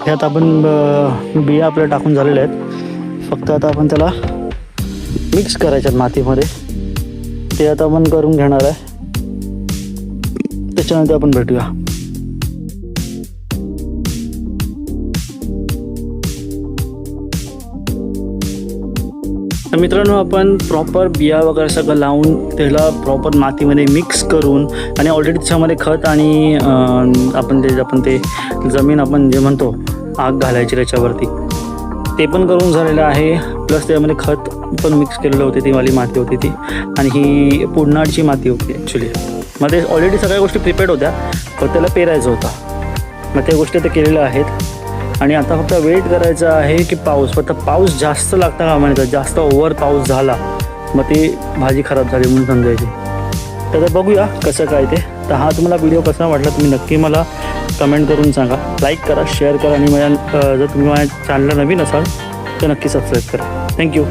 ह्यात आपण बिया आपल्या टाकून झालेल्या आहेत. फक्त आता आपण त्याला मिक्स करायच्यात मातीमध्ये. ते आता आपण करून घेणार आहे. त्याच्यानंतर आपण भेटूया. तर मित्रांनो, आपण प्रॉपर बिया वगैरे सगळं लावून त्याला प्रॉपर मातीमध्ये मिक्स करून आणि ऑलरेडी त्याच्यामध्ये खत आणि आपण ते जमीन आपण जे म्हणतो आग घालायची त्याच्यावरती ते पण करून झालेलं आहे. प्लस त्यामध्ये खत पण मिक्स केलेलं होते. ती वाली माती होती ती, आणि ही पुडनाडची माती होती ॲक्च्युली. मध्ये ऑलरेडी सगळ्या गोष्टी प्रिपेअर्ड होत्या, पण त्याला पेरायचं होतं. मग त्या गोष्टी ते केलेल्या आहेत. आणि आता फक्त वेट करायचं आहे की फक्त पाऊस जास्त लागता कामा नये. जास्त ओव्हर पाऊस झाला मग ती भाजी खराब झाली म्हणून समजायची. तर बघूया कसं काय ते. तर हा तुम्हाला व्हिडिओ कसा वाटला तुम्ही नक्की मला कमेंट करून सांगा. लाईक करा, शेअर करा, आणि जर तुम्ही माझ्या चॅनलला नवीन असाल तर नक्की सबस्क्राईब करा. थँक्यू.